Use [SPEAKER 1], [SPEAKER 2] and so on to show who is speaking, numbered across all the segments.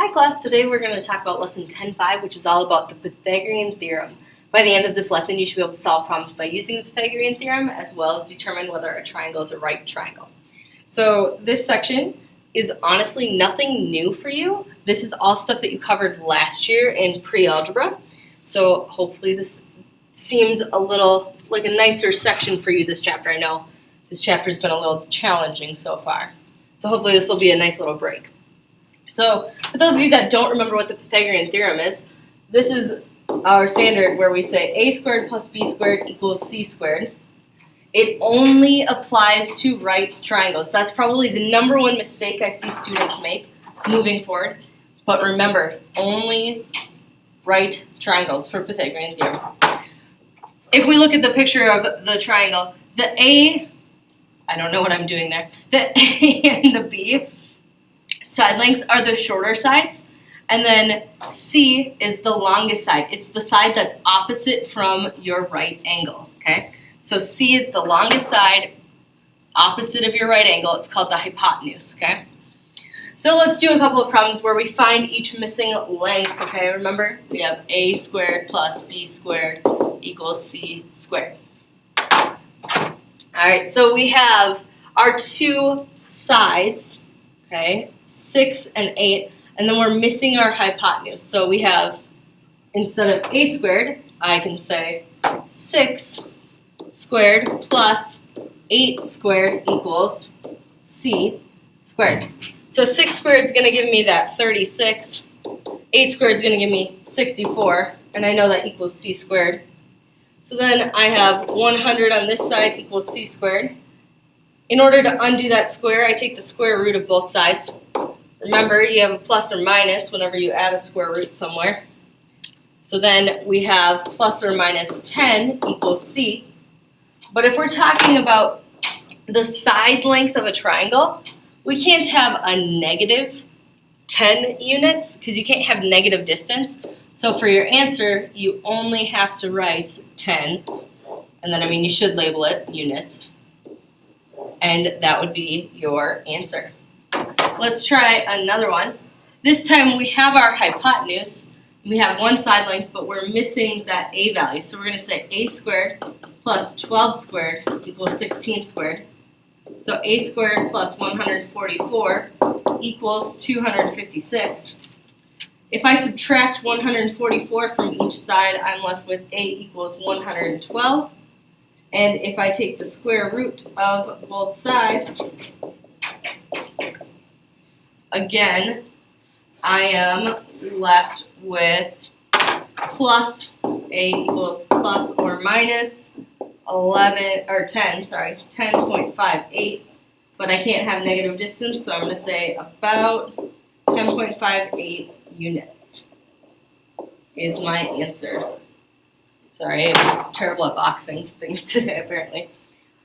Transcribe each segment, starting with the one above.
[SPEAKER 1] Hi class, today we're going to talk about lesson 10.5, which is all about the Pythagorean Theorem. By the end of this lesson, you should be able to solve problems by using the Pythagorean Theorem, as well as determine whether a triangle is a right triangle. So this section is honestly nothing new for you. This is all stuff that you covered last year in pre-algebra. So hopefully this seems a little like a nicer section for you this chapter. I know this chapter has been a little challenging so far. So hopefully this will be a nice little break. So for those of you that don't remember what the Pythagorean Theorem is, this is our standard where we say a squared plus b squared equals c squared. It only applies to right triangles. That's probably the number one mistake I see students make moving forward. But remember, only right triangles for Pythagorean Theorem. If we look at the picture of the triangle, the A, I don't know what I'm doing there, the A and the B side lengths are the shorter sides, and then C is the longest side. It's the side that's opposite from your right angle, okay? So C is the longest side, opposite of your right angle. It's called the hypotenuse, okay? So let's do a couple of problems where we find each missing length, okay? Remember, we have a squared plus b squared equals c squared. All right, so we have our two sides, okay? 6 and 8, and then we're missing our hypotenuse. So we have, instead of a squared, I can say 6 squared plus 8 squared equals c squared. So 6 squared is going to give me that 36, 8 squared is going to give me 64, and I know that equals c squared. So then I have 100 on this side equals c squared. In order to undo that square, I take the square root of both sides. Remember, you have a plus or minus whenever you add a square root somewhere. So then we have plus or minus 10 equals c. But if we're talking about the side length of a triangle, we can't have a negative 10 units because you can't have negative distance. So for your answer, you only have to write 10. And then, you should label it units. And that would be your answer. Let's try another one. This time we have our hypotenuse. We have one side length, but we're missing that a value. So we're going to say a squared plus 12 squared equals 16 squared. So a squared plus 144 equals 256. If I subtract 144 from each side, I'm left with a equals 112. And if I take the square root of both sides, again, I am left with plus a equals plus or minus 10.58, but I can't have negative distance, so I'm going to say about 10.58 units is my answer. Sorry, I'm terrible at boxing things today, apparently.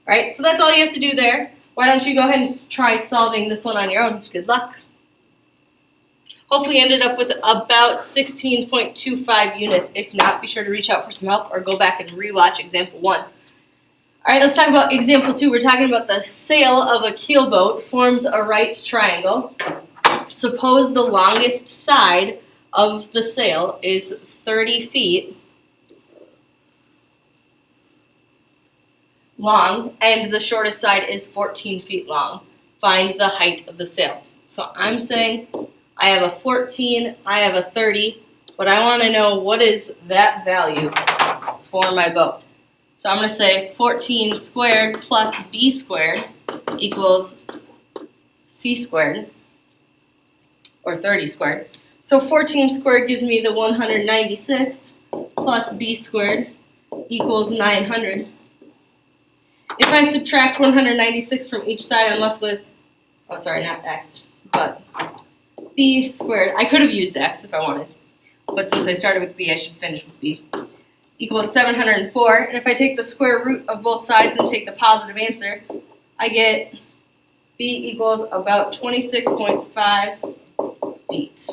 [SPEAKER 1] All right, so that's all you have to do there. Why don't you go ahead and try solving this one on your own? Good luck. Hopefully you ended up with about 16.25 units. If not, be sure to reach out for some help or go back and rewatch example 1. All right, let's talk about example 2. We're talking about the sail of a keelboat forms a right triangle. Suppose the longest side of the sail is 30 feet long, and the shortest side is 14 feet long. Find the height of the sail. So I'm saying I have a 14, I have a 30, but I want to know what is that value for my boat. So I'm going to say 14 squared plus b squared equals c squared, or 30 squared. So 14 squared gives me the 196 plus b squared equals 900. If I subtract 196 from each side, I'm left with, oh sorry, not x, but b squared. I could have used x if I wanted, but since I started with b, I should finish with b. Equals 704, and if I take the square root of both sides and take the positive answer, I get b equals about 26.5 feet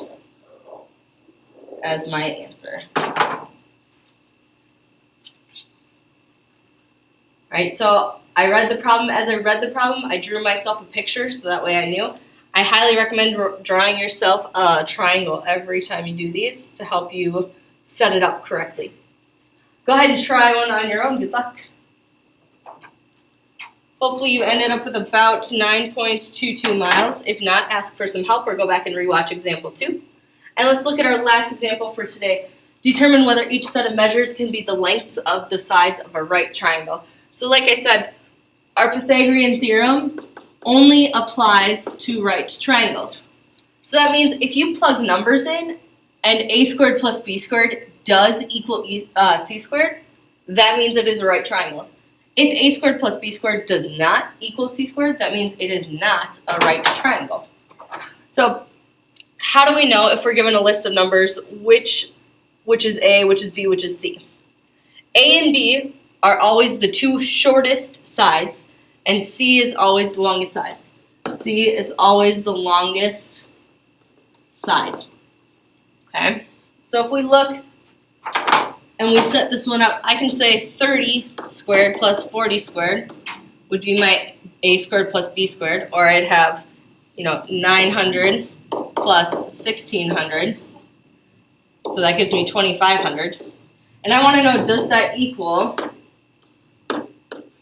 [SPEAKER 1] as my answer. Alright, so I read the problem. As I read the problem, I drew myself a picture so that way I knew. I highly recommend drawing yourself a triangle every time you do these to help you set it up correctly. Go ahead and try one on your own. Good luck. Hopefully you ended up with about 9.22 miles. If not, ask for some help or go back and rewatch example 2. And let's look at our last example for today. Determine whether each set of measures can be the lengths of the sides of a right triangle. So like I said, our Pythagorean theorem only applies to right triangles. So that means if you plug numbers in and a squared plus b squared does equal c squared, that means it is a right triangle. If a squared plus b squared does not equal c squared, that means it is not a right triangle. So how do we know if we're given a list of numbers which is a, which is b, which is c? A and b are always the two shortest sides, and c is always the longest side. C is always the longest side. Okay? So if we look and we set this one up, I can say 30 squared plus 40 squared would be my a squared plus b squared, or I'd have, 900 plus 1600. So that gives me 2500. And I want to know, does that equal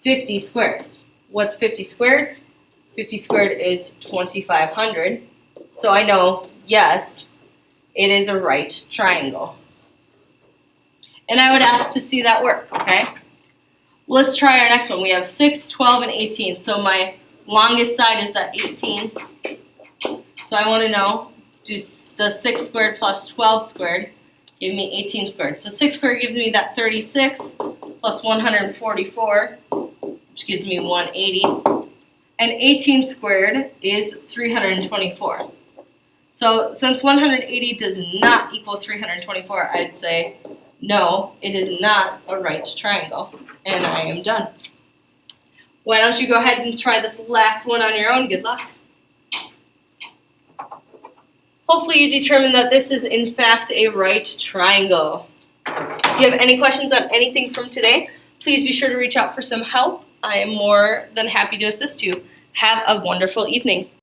[SPEAKER 1] 50 squared? What's 50 squared? 50 squared is 2500. So I know, yes, it is a right triangle. And I would ask to see that work, okay? Let's try our next one. We have 6, 12, and 18. So my longest side is that 18. So I want to know, does the 6 squared plus 12 squared give me 18 squared? So 6 squared gives me that 36 plus 144, which gives me 180. And 18 squared is 324. So since 180 does not equal 324, I'd say, no, it is not a right triangle. And I am done. Why don't you go ahead and try this last one on your own? Good luck. Hopefully you determine that this is in fact a right triangle. If you have any questions on anything from today, please be sure to reach out for some help. I am more than happy to assist you. Have a wonderful evening.